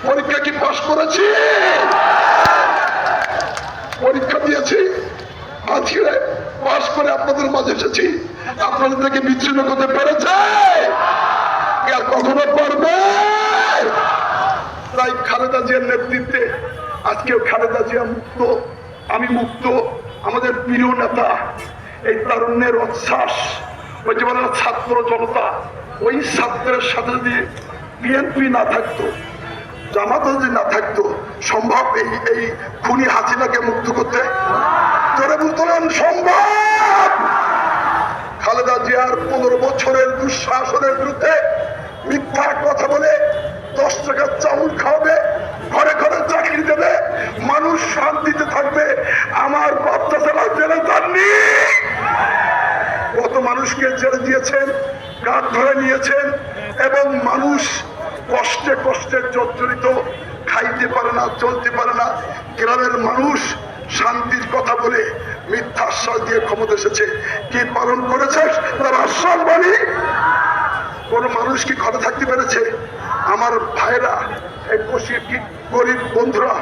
পরীক্ষা কি পাশ করেছি? পরীক্ষা দিয়েছি, আজকে পাশ করে আপনাদের মাঝে এসেছি। আপনাদের থেকে বিচ্ছিন্ন করতে পেরেছে? আর কখনো পারবে? তাই খালেদা জিয়ার নেতৃত্বে আজকেও খালেদা জিয়া মুক্ত, আমি মুক্ত, আমাদের প্রিয় নেতা, এই তারুণ্যের উচ্ছ্বাস, ওই যে বলে ছাত্র জনতা, ওই ছাত্রের সাথে যদি বিএনপি না থাকতো, জামাত যদি না থাকতো, সম্ভব এই খুনি হাসিনাকে মুক্ত করতে? জোরে বলতেন সম্ভব? খালেদা জিয়ার 15 বছরের দুঃশাসনের বিরুদ্ধে মিথ্যা কথা বলে 10 টাকার চাউল খাওয়াবে, ঘরে ঘরে চাকরি দেবে, মানুষ শান্তিতে থাকবে। আমার বাচ্চা ছেলে জেলে যাননি, কত মানুষকে জেলে দিয়েছেন, কাঠ ধরে নিয়েছেন, এবং মানুষ কষ্টে কষ্টে জর্জরিত, খাইতে পারে না, চলতে পারে না। গ্রামের মানুষ শান্তির কথা বলে মিথ্যা আশ্বাস দিয়ে ক্ষমতা এসেছে। কি পালন করেছে তার আশ্বাস বাণী? কোন মানুষ কি ঘরে থাকতে পেরেছে? আমার ভাইরা, এই গরিব বন্ধুরা,